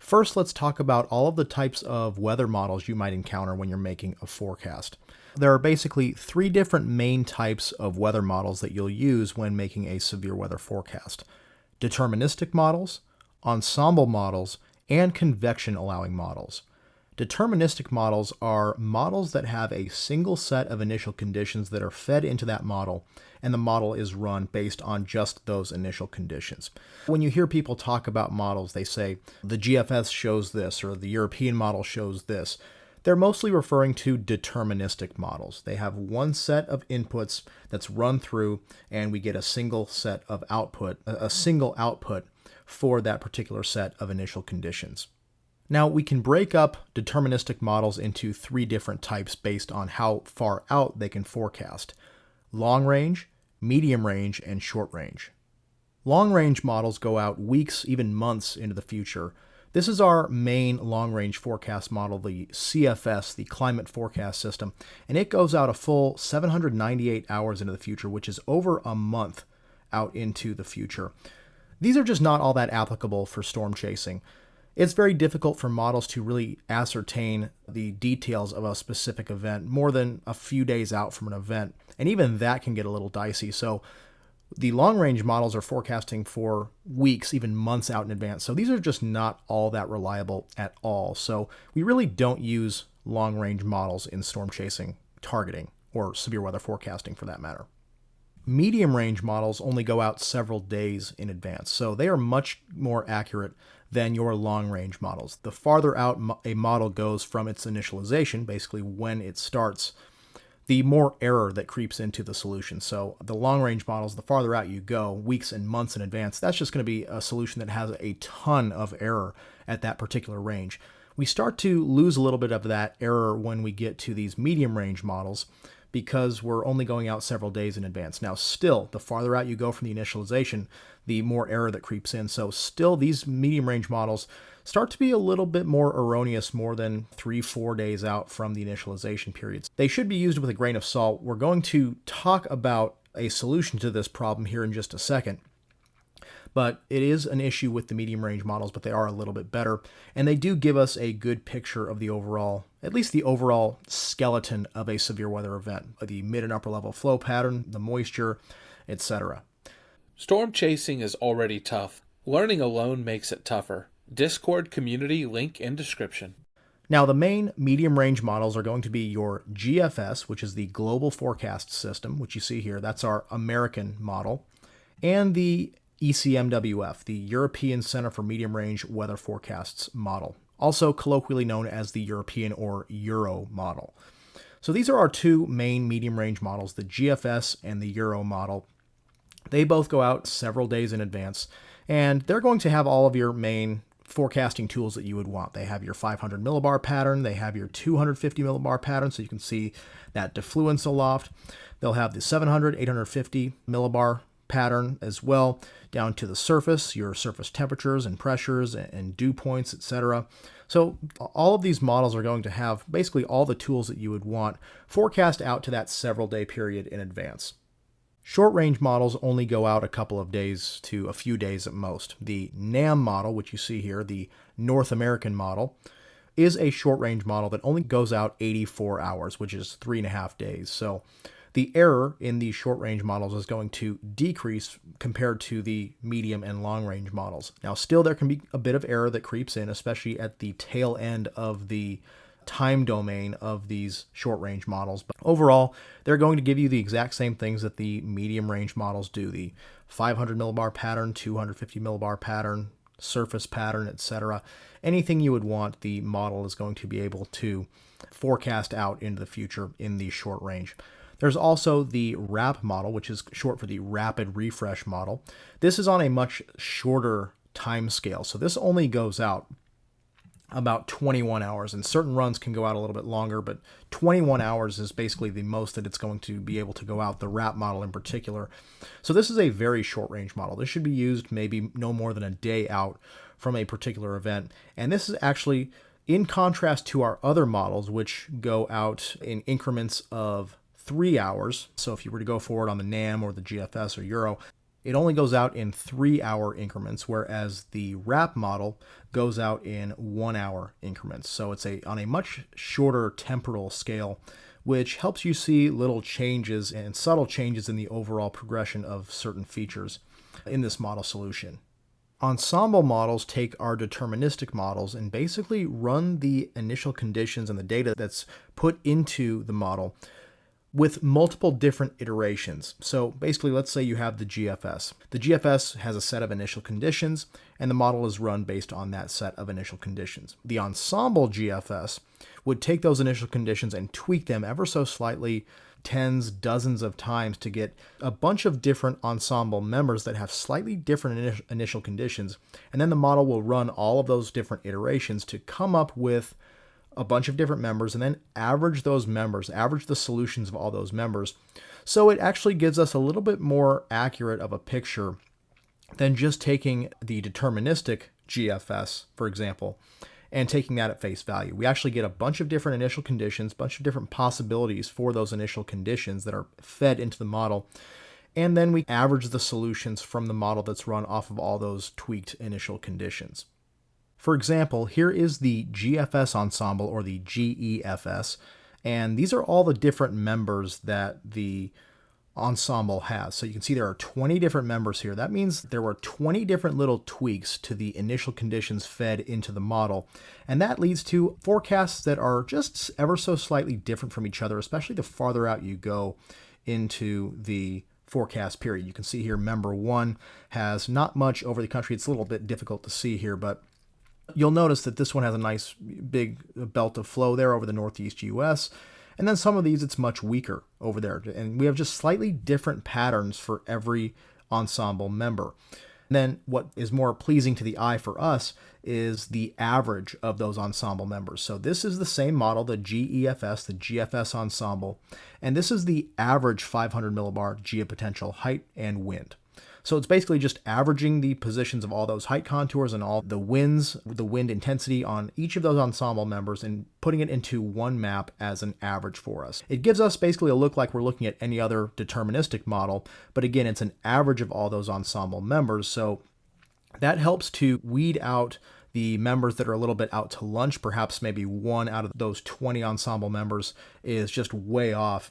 First, let's talk about all of the types of weather models you might encounter when you're making a forecast. There are basically three different main types of weather models that you'll use when making a severe weather forecast: deterministic models, ensemble models, and convection-allowing models. Deterministic models are models that have a single set of initial conditions that are fed into that model, and the model is run based on just those initial conditions. When you hear people talk about models, they say the GFS shows this or the European model shows this. They're mostly referring to deterministic models. They have one set of inputs that's run through, and we get a single set of output, a single output for that particular set of initial conditions. Now, we can break up deterministic models into three different types based on how far out they can forecast: long range, medium range, and short range. Long range models go out weeks, even months into the future. This is our main long range forecast model, the CFS, the Climate Forecast System, and it goes out a full 798 hours into the future, which is over a month out into the future. These are just not all that applicable for storm chasing. It's very difficult for models to really ascertain the details of a specific event more than a few days out from an event, and even that can get a little dicey. So the long-range models are forecasting for weeks, even months out in advance. So these are just not all that reliable at all. So we really don't use long-range models in storm chasing, targeting, or severe weather forecasting for that matter. Medium-range models only go out several days in advance, so they are much more accurate than your long-range models. The farther out a model goes from its initialization, basically when it starts, the more error that creeps into the solution. So the long-range models, the farther out you go, weeks and months in advance, that's just going to be a solution that has a ton of error at that particular range. We start to lose a little bit of that error when we get to these medium-range models, because we're only going out several days in advance. Now, still, the farther out you go from the initialization, the more error that creeps in. So still, these medium-range models start to be a little bit more erroneous more than 3-4 days out from the initialization periods. They should be used with a grain of salt. We're going to talk about a solution to this problem here in just a second. But it is an issue with the medium-range models, but they are a little bit better. And they do give us a good picture of the overall, at least the overall skeleton of a severe weather event, the mid and upper level flow pattern, the moisture, etc. Storm chasing is already tough. Learning alone makes it tougher. Discord community link in description. Now, the main medium-range models are going to be your GFS, which is the Global Forecast System, which you see here. That's our American model. And the ECMWF, the European Center for Medium Range Weather Forecasts model, also colloquially known as the European or Euro model. So these are our two main medium range models, the GFS and the Euro model. They both go out several days in advance, and they're going to have all of your main forecasting tools that you would want. They have your 500 millibar pattern, they have your 250 millibar pattern, so you can see that defluence aloft. They'll have the 700, 850 millibar pattern as well, down to the surface, your surface temperatures and pressures and dew points, etc. So all of these models are going to have basically all the tools that you would want forecast out to that several day period in advance. Short range models only go out a couple of days to a few days at most. The NAM model, which you see here, the North American model, is a short range model that only goes out 84 hours, which is 3.5 days. So the error in these short-range models is going to decrease compared to the medium and long-range models. Now, still, there can be a bit of error that creeps in, especially at the tail end of the time domain of these short-range models. But overall, they're going to give you the exact same things that the medium-range models do. The 500 millibar pattern, 250 millibar pattern, surface pattern, etc. Anything you would want, the model is going to be able to forecast out into the future in the short range. There's also the RAP model, which is short for the Rapid Refresh model. This is on a much shorter time scale, so this only goes out about 21 hours, and certain runs can go out a little bit longer, but 21 hours is basically the most that it's going to be able to go out, the RAP model in particular. So this is a very short-range model. This should be used maybe no more than a day out from a particular event, and this is actually in contrast to our other models, which go out in increments of 3 hours. So if you were to go forward on the NAM or the GFS or Euro, it only goes out in 3-hour increments, whereas the wrap model goes out in 1-hour increments. So it's on a much shorter temporal scale, which helps you see little changes and subtle changes in the overall progression of certain features in this model solution. Ensemble models take our deterministic models and basically run the initial conditions and the data that's put into the model with multiple different iterations. So basically, let's say you have the GFS. The GFS has a set of initial conditions, and the model is run based on that set of initial conditions. The Ensemble GFS would take those initial conditions and tweak them ever so slightly, tens, dozens of times, to get a bunch of different ensemble members that have slightly different initial conditions, and then the model will run all of those different iterations to come up with a bunch of different members and then average those members, average the solutions of all those members. So it actually gives us a little bit more accurate of a picture than just taking the deterministic GFS, for example, and taking that at face value. We actually get a bunch of different initial conditions, a bunch of different possibilities for those initial conditions that are fed into the model. And then we average the solutions from the model that's run off of all those tweaked initial conditions. For example, here is the GFS ensemble, or the GEFS, and these are all the different members that the ensemble has. So you can see there are 20 different members here. That means there were 20 different little tweaks to the initial conditions fed into the model, and that leads to forecasts that are just ever so slightly different from each other, especially the farther out you go into the forecast period. You can see here member 1 has not much over the country. It's a little bit difficult to see here, but you'll notice that this one has a nice big belt of flow there over the Northeast US. And then some of these, it's much weaker over there. And we have just slightly different patterns for every ensemble member. And then what is more pleasing to the eye for us is the average of those ensemble members. So this is the same model, the GEFS, the GFS ensemble. And this is the average 500 millibar geopotential height and wind. So it's basically just averaging the positions of all those height contours and all the winds, the wind intensity on each of those ensemble members, and putting it into one map as an average for us. It gives us basically a look like we're looking at any other deterministic model, but again, it's an average of all those ensemble members. So that helps to weed out the members that are a little bit out to lunch. Perhaps maybe one out of those 20 ensemble members is just way off.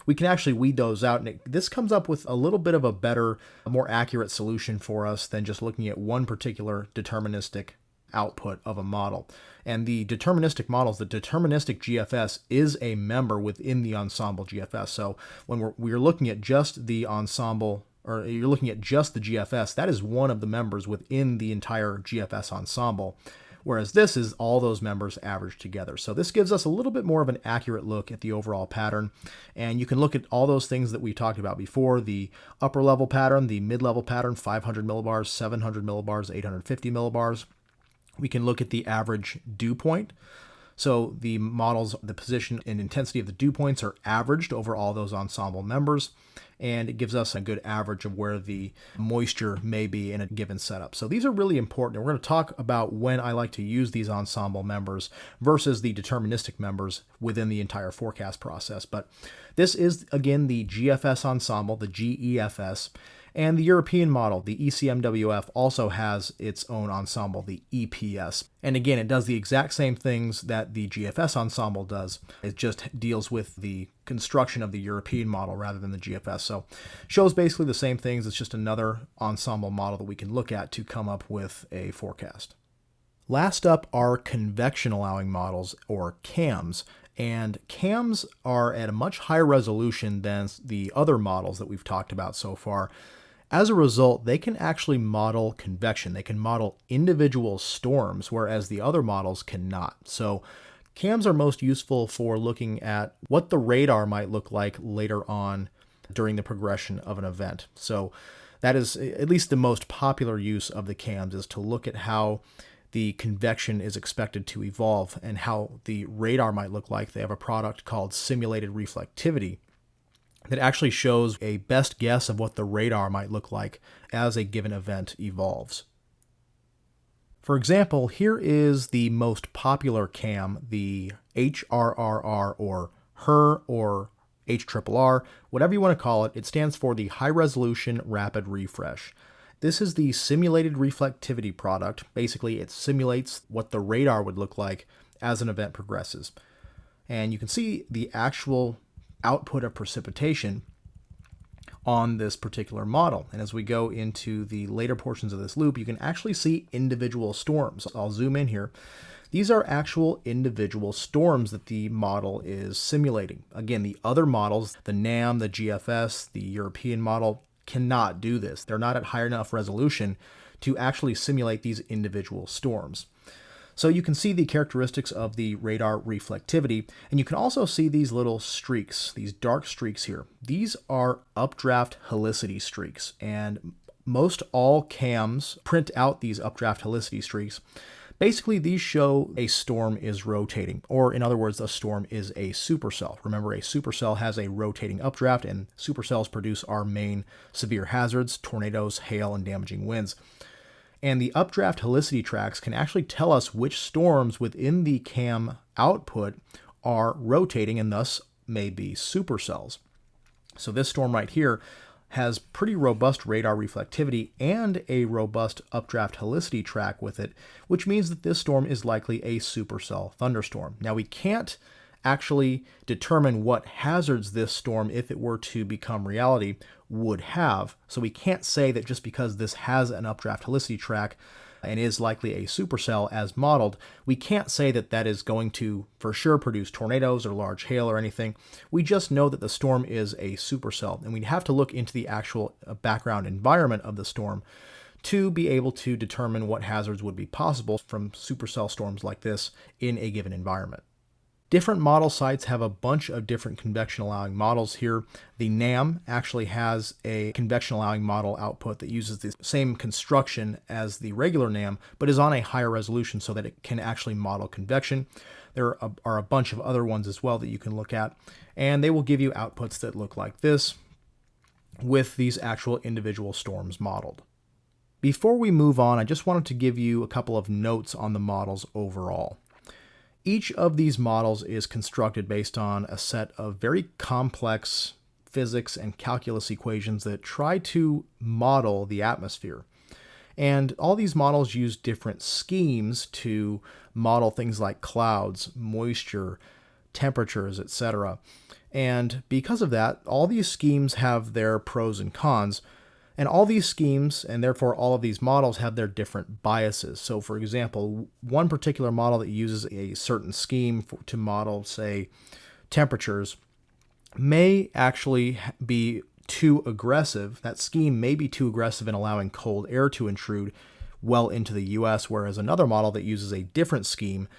We can actually weed those out, and this comes up with a little bit of a better, more accurate solution for us than just looking at one particular deterministic output of a model. And the deterministic models, the deterministic GFS is a member within the ensemble GFS. So when we're looking at just the ensemble, or you're looking at just the GFS, that is one of the members within the entire GFS ensemble, whereas this is all those members averaged together. So this gives us a little bit more of an accurate look at the overall pattern. And you can look at all those things that we talked about before: the upper level pattern, the mid-level pattern, 500 millibars, 700 millibars, 850 millibars. We can look at the average dew point. So the models, the position and intensity of the dew points are averaged over all those ensemble members, and it gives us a good average of where the moisture may be in a given setup. So these are really important, and we're going to talk about when I like to use these ensemble members versus the deterministic members within the entire forecast process. But this is, again, the GFS ensemble, the GEFS, and the European model, the ECMWF, also has its own ensemble, the EPS. And again, it does the exact same things that the GFS ensemble does. It just deals with the construction of the European model rather than the GFS. So shows basically the same things. It's just another ensemble model that we can look at to come up with a forecast. Last up are convection-allowing models, or CAMs. And CAMs are at a much higher resolution than the other models that we've talked about so far. As a result, they can actually model convection. They can model individual storms, whereas the other models cannot. So CAMs are most useful for looking at what the radar might look like later on during the progression of an event. So that is at least the most popular use of the CAMs, is to look at how the convection is expected to evolve and how the radar might look like. They have a product called simulated reflectivity that actually shows a best guess of what the radar might look like as a given event evolves. For example, here is the most popular CAM, the HRRR, or HRRR, or HRRR, whatever you want to call it. It stands for the High Resolution Rapid Refresh. This is the simulated reflectivity product. Basically, it simulates what the radar would look like as an event progresses. And you can see the actual output of precipitation on this particular model. And as we go into the later portions of this loop, you can actually see individual storms. I'll zoom in here. These are actual individual storms that the model is simulating. Again, the other models, the NAM, the GFS, the European model, cannot do this. They're not at high enough resolution to actually simulate these individual storms. So you can see the characteristics of the radar reflectivity, and you can also see these little streaks, these dark streaks here. These are updraft helicity streaks, and most all cams print out these updraft helicity streaks. Basically, these show a storm is rotating, or in other words, a storm is a supercell. Remember, a supercell has a rotating updraft, and supercells produce our main severe hazards: tornadoes, hail, and damaging winds. And the updraft helicity tracks can actually tell us which storms within the cam output are rotating and thus may be supercells. So this storm right here has pretty robust radar reflectivity and a robust updraft helicity track with it, which means that this storm is likely a supercell thunderstorm. Now, we can't actually determine what hazards this storm, if it were to become reality, would have. So we can't say that just because this has an updraft helicity track and is likely a supercell as modeled, we can't say that that is going to for sure produce tornadoes or large hail or anything. We just know that the storm is a supercell, and we'd have to look into the actual background environment of the storm to be able to determine what hazards would be possible from supercell storms like this in a given environment. Different model sites have a bunch of different convection-allowing models here. The NAM actually has a convection-allowing model output that uses the same construction as the regular NAM, but is on a higher resolution so that it can actually model convection. There are a bunch of other ones as well that you can look at, and they will give you outputs that look like this with these actual individual storms modeled. Before we move on, I just wanted to give you a couple of notes on the models overall. Each of these models is constructed based on a set of very complex physics and calculus equations that try to model the atmosphere. And all these models use different schemes to model things like clouds, moisture, temperatures, etc. And because of that, all these schemes have their pros and cons. And all these schemes, and therefore all of these models, have their different biases. So for example, one particular model that uses a certain scheme to model, say, temperatures may actually be too aggressive. That scheme may be too aggressive in allowing cold air to intrude well into the US, whereas another model that uses a different scheme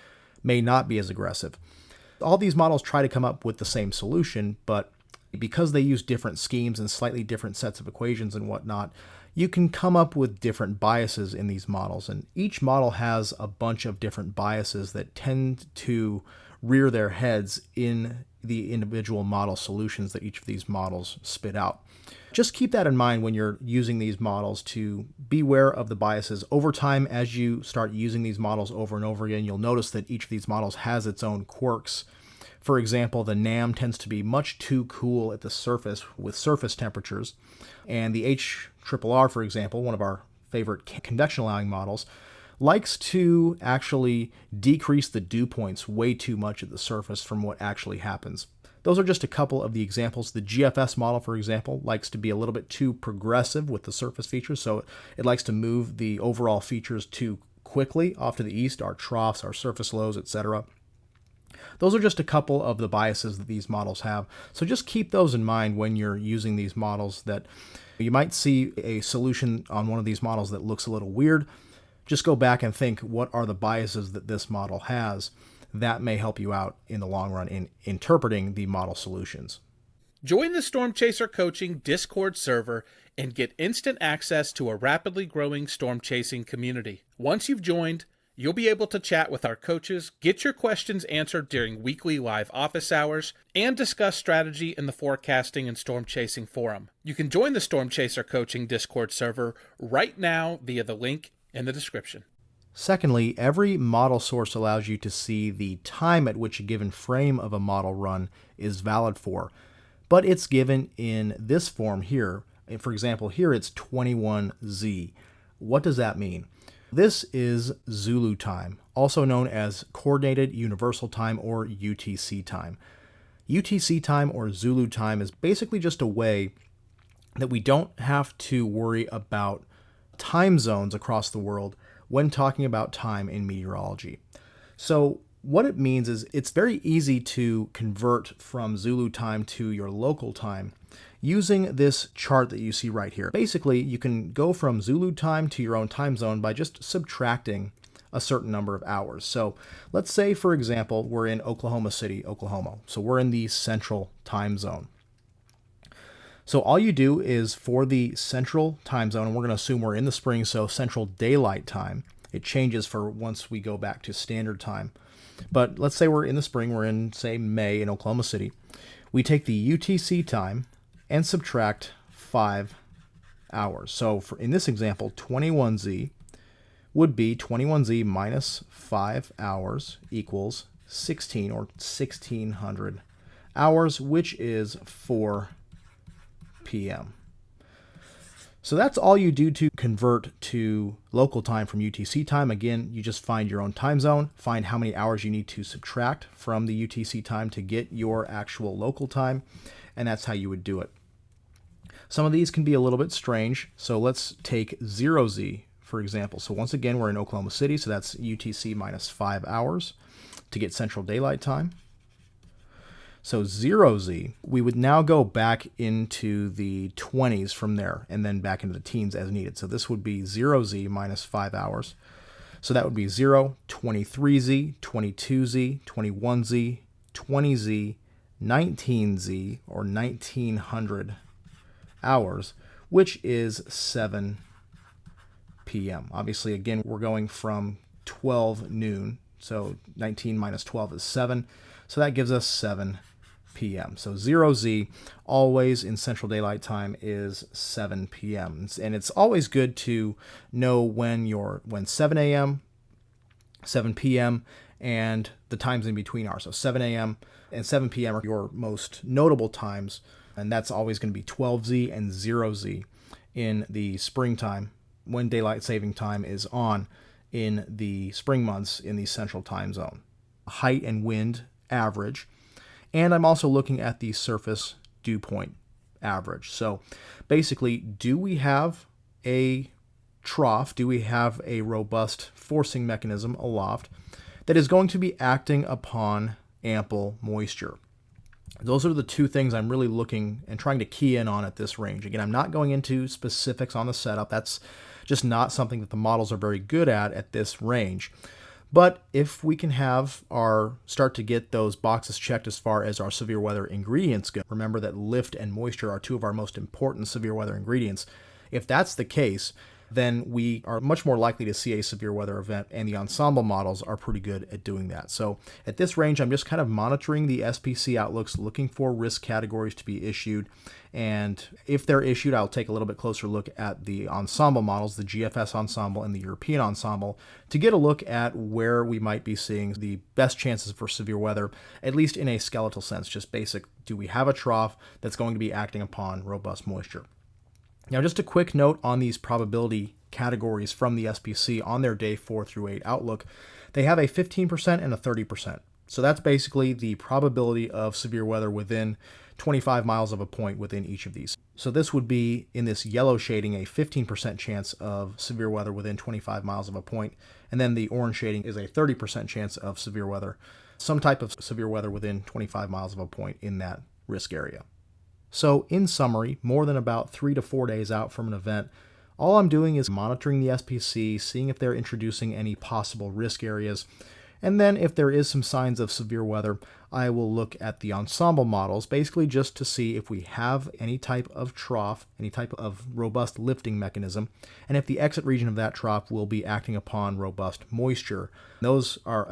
may not be as aggressive. All these models try to come up with the same solution, but because they use different schemes and slightly different sets of equations and whatnot, you can come up with different biases in these models. And each model has a bunch of different biases that tend to rear their heads in the individual model solutions that each of these models spit out. Just keep that in mind when you're using these models, to beware of the biases. Over time, as you start using these models over and over again, you'll notice that each of these models has its own quirks. For example, the NAM tends to be much too cool at the surface with surface temperatures, and the HRRR, for example, one of our favorite convection-allowing models, likes to actually decrease the dew points way too much at the surface from what actually happens. Those are just a couple of the examples. The GFS model, for example, likes to be a little bit too progressive with the surface features, so it likes to move the overall features too quickly off to the east, our troughs, our surface lows, etc. Those are just a couple of the biases that these models have. So just keep those in mind when you're using these models, that you might see a solution on one of these models that looks a little weird. Just go back and think, what are the biases that this model has? That may help you out in the long run in interpreting the model solutions. Join the Storm Chaser Coaching Discord server and get instant access to a rapidly growing storm chasing community. Once you've joined, you'll be able to chat with our coaches, get your questions answered during weekly live office hours, and discuss strategy in the forecasting and storm chasing forum. You can join the Storm Chaser Coaching Discord server right now via the link in the description. Secondly, every model source allows you to see the time at which a given frame of a model run is valid for. but it's given in this form here. For example, here it's 21Z. What does that mean? This is Zulu time, also known as Coordinated Universal Time or UTC time. UTC time or Zulu time is basically just a way that we don't have to worry about time zones across the world when talking about time in meteorology. So what it means is it's very easy to convert from Zulu time to your local time using this chart that you see right here. Basically, you can go from Zulu time to your own time zone by just subtracting a certain number of hours. So let's say, for example, we're in Oklahoma City, Oklahoma. So we're in the central time zone. So all you do is for the central time zone, and we're going to assume we're in the spring, so central daylight time. It changes for once we go back to standard time. But let's say we're in the spring, we're in, say, May in Oklahoma City. We take the UTC time and subtract 5 hours. So in this example, 21Z would be 21Z minus 5 hours equals 16 or 1600 hours, which is 4 p.m. So that's all you do to convert to local time from UTC time. Again, you just find your own time zone, find how many hours you need to subtract from the UTC time to get your actual local time, and that's how you would do it. Some of these can be a little bit strange, so let's take 0Z, for example. So once again, we're in Oklahoma City, so that's UTC minus 5 hours to get central daylight time. So 0Z, we would now go back into the 20s from there and then back into the teens as needed. So this would be 0Z minus 5 hours. So that would be 0, 23Z, 22Z, 21Z, 20Z, 19Z, or 1900 hours, which is 7 p.m. Obviously, again, we're going from 12 noon. So 19 minus 12 is 7. So that gives us 7 p.m. So 0Z always in central daylight time is 7 p.m. And it's always good to know when 7 a.m., 7 p.m., and the times in between are. So 7 a.m. and 7 p.m. are your most notable times, and that's always going to be 12Z and 0Z in the springtime when daylight saving time is on in the spring months in the central time zone. Height and wind average. And I'm also looking at the surface dew point average. So basically, do we have a trough? Do we have a robust forcing mechanism aloft that is going to be acting upon ample moisture? Those are the two things I'm really looking and trying to key in on at this range. Again, I'm not going into specifics on the setup. That's just not something that the models are very good at this range. But if we can start to get those boxes checked as far as our severe weather ingredients go, remember that lift and moisture are two of our most important severe weather ingredients. If that's the case, then we are much more likely to see a severe weather event, and the Ensemble models are pretty good at doing that. So at this range, I'm just kind of monitoring the SPC outlooks, looking for risk categories to be issued, and if they're issued, I'll take a little bit closer look at the Ensemble models, the GFS Ensemble and the European Ensemble, to get a look at where we might be seeing the best chances for severe weather, at least in a skeletal sense, just basic. Do we have a trough that's going to be acting upon robust moisture? Now, just a quick note on these probability categories from the SPC on their day 4 through 8 outlook. They have a 15% and a 30%. So that's basically the probability of severe weather within 25 miles of a point within each of these. So this would be, in this yellow shading, a 15% chance of severe weather within 25 miles of a point. And then the orange shading is a 30% chance of severe weather, some type of severe weather within 25 miles of a point in that risk area. So in summary, more than about 3 to 4 days out from an event, all I'm doing is monitoring the SPC, seeing if they're introducing any possible risk areas, and then if there is some signs of severe weather, I will look at the Ensemble models, basically just to see if we have any type of trough, any type of robust lifting mechanism, and if the exit region of that trough will be acting upon robust moisture. Those are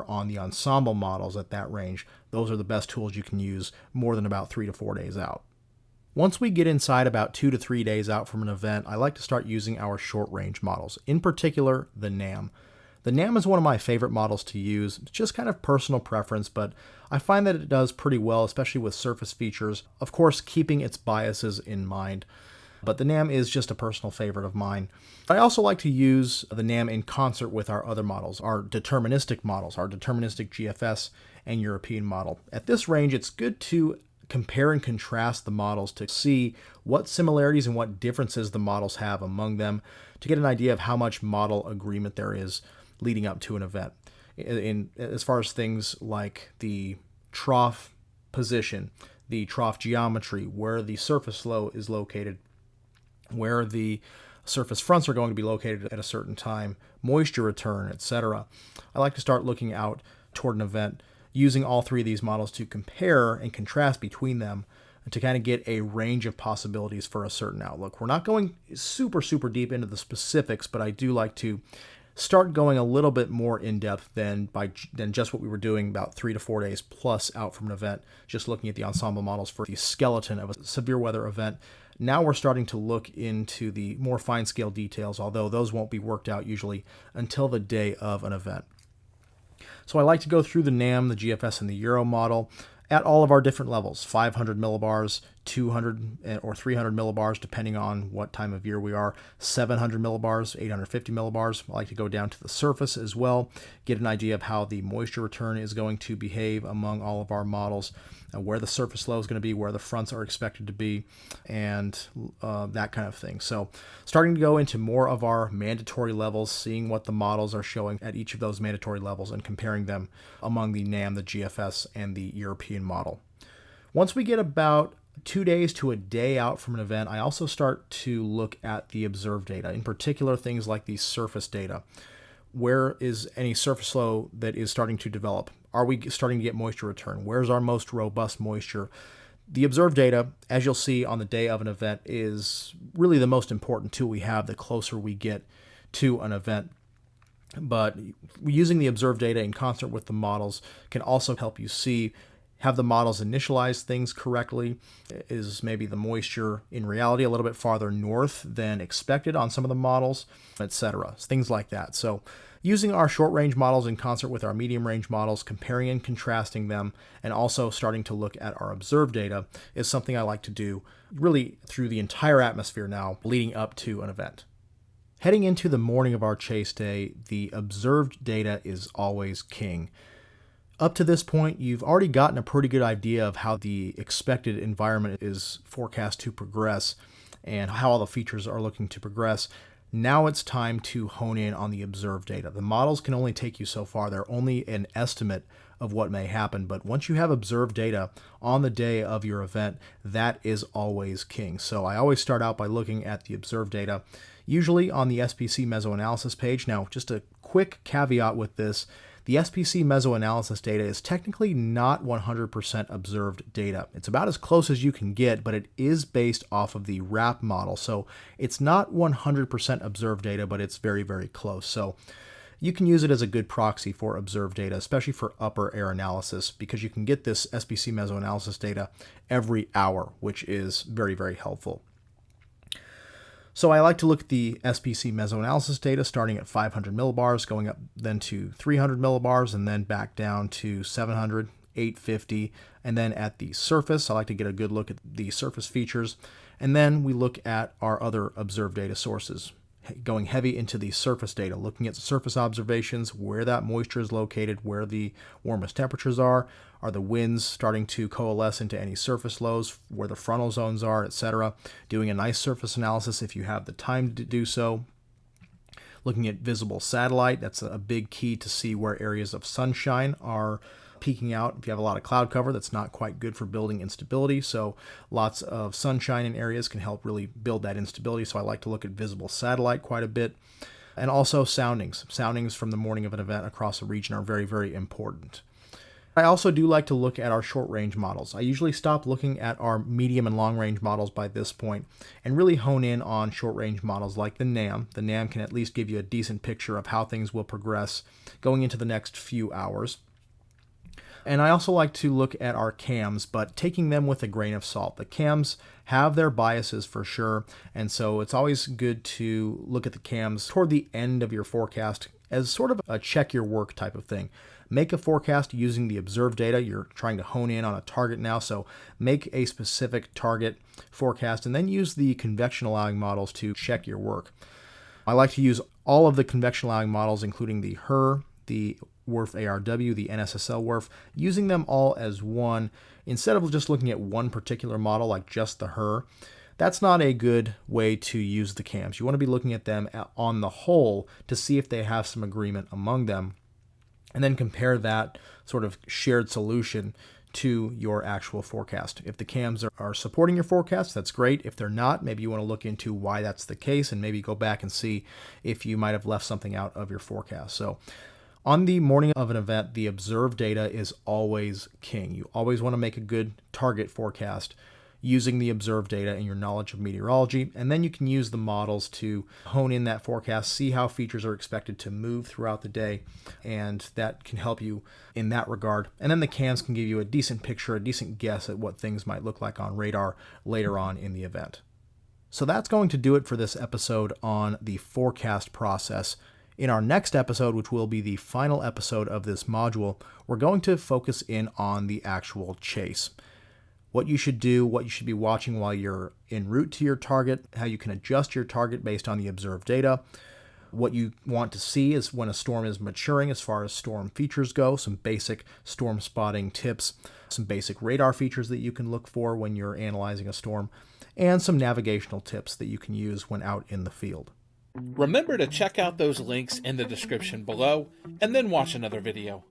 on the Ensemble models at that range. Those are the best tools you can use more than about 3 to 4 days out. Once we get inside about 2 to 3 days out from an event, I like to start using our short-range models, in particular the NAM. The NAM is one of my favorite models to use. It's just kind of personal preference, but I find that it does pretty well, especially with surface features, of course keeping its biases in mind. But the NAM is just a personal favorite of mine. I also like to use the NAM in concert with our other models, our deterministic models, our deterministic GFS and European model. At this range, it's good to compare and contrast the models to see what similarities and what differences the models have among them to get an idea of how much model agreement there is leading up to an event. As far as things like the trough position, the trough geometry, where the surface flow is located, where the surface fronts are going to be located at a certain time, moisture return, etc. I like to start looking out toward an event using all three of these models to compare and contrast between them to kind of get a range of possibilities for a certain outlook. We're not going super deep into the specifics, but I do like to start going a little bit more in depth than just what we were doing about 3 to 4 days plus out from an event, just looking at the ensemble models for the skeleton of a severe weather event. Now we're starting to look into the more fine scale details, although those won't be worked out usually until the day of an event. So I like to go through the NAM, the GFS, and the Euro model at all of our different levels, 500 millibars, 200 or 300 millibars, depending on what time of year we are, 700 millibars, 850 millibars. I like to go down to the surface as well, get an idea of how the moisture return is going to behave among all of our models, where the surface flow is going to be, where the fronts are expected to be, and that kind of thing. So starting to go into more of our mandatory levels, seeing what the models are showing at each of those mandatory levels and comparing them among the NAM, the GFS, and the European model. Once we get about 2 days to a day out from an event, I also start to look at the observed data, in particular things like the surface data. Where is any surface flow that is starting to develop? Are we starting to get moisture return? Where's our most robust moisture? The observed data, as you'll see on the day of an event, is really the most important tool we have the closer we get to an event. But using the observed data in concert with the models can also help you see, have the models initialize things correctly? Is maybe the moisture in reality a little bit farther north than expected on some of the models, etc. Things like that. So using our short range models in concert with our medium range models, comparing and contrasting them, and also starting to look at our observed data is something I like to do really through the entire atmosphere now leading up to an event. Heading into the morning of our chase day, the observed data is always king. Up to this point, you've already gotten a pretty good idea of how the expected environment is forecast to progress and how all the features are looking to progress. Now it's time to hone in on the observed data. The models can only take you so far. They're only an estimate of what may happen, but once you have observed data on the day of your event, that is always king. So I always start out by looking at the observed data, usually on the SPC mesoanalysis page. Now, just a quick caveat with this. The SPC mesoanalysis data is technically not 100% observed data. It's about as close as you can get, but it is based off of the RAP model. So it's not 100% observed data, but it's very close. So you can use it as a good proxy for observed data, especially for upper air analysis, because you can get this SPC mesoanalysis data every hour, which is very helpful. So I like to look at the SPC mesoanalysis data starting at 500 millibars, going up then to 300 millibars, and then back down to 700, 850. And then at the surface, I like to get a good look at the surface features. And then we look at our other observed data sources, going heavy into the surface data, looking at surface observations, where that moisture is located, where the warmest temperatures are the winds starting to coalesce into any surface lows, where the frontal zones are, etc. Doing a nice surface analysis if you have the time to do so. Looking at visible satellite, that's a big key to see where areas of sunshine are peeking out. If you have a lot of cloud cover, that's not quite good for building instability. So lots of sunshine in areas can help really build that instability. So I like to look at visible satellite quite a bit. And also soundings. Soundings from the morning of an event across a region are very important. I also do like to look at our short-range models. I usually stop looking at our medium and long-range models by this point and really hone in on short-range models like the NAM. The NAM can at least give you a decent picture of how things will progress going into the next few hours. And I also like to look at our CAMs, but taking them with a grain of salt. The CAMs have their biases for sure, and so it's always good to look at the CAMs toward the end of your forecast as sort of a check your work type of thing. Make a forecast using the observed data. You're trying to hone in on a target now, so make a specific target forecast and then use the convection-allowing models to check your work. I like to use all of the convection-allowing models, including the HRRR, the WRF ARW, the NSSL WRF, using them all as one instead of just looking at one particular model like just the HRRR. That's not a good way to use the CAMs. You want to be looking at them on the whole to see if they have some agreement among them, and then compare that sort of shared solution to your actual forecast. If the CAMs are supporting your forecast, that's great. If they're not, maybe you want to look into why that's the case and maybe go back and see if you might have left something out of your forecast. So on the morning of an event, the observed data is always king. You always want to make a good target forecast using the observed data and your knowledge of meteorology, and then you can use the models to hone in that forecast, see how features are expected to move throughout the day, and that can help you in that regard. And then the CAMs can give you a decent picture, a decent guess at what things might look like on radar later on in the event. So that's going to do it for this episode on the forecast process. In our next episode, which will be the final episode of this module, we're going to focus in on the actual chase. What you should do, what you should be watching while you're en route to your target, how you can adjust your target based on the observed data. What you want to see is when a storm is maturing as far as storm features go, some basic storm spotting tips, some basic radar features that you can look for when you're analyzing a storm, and some navigational tips that you can use when out in the field. Remember to check out those links in the description below, and then watch another video.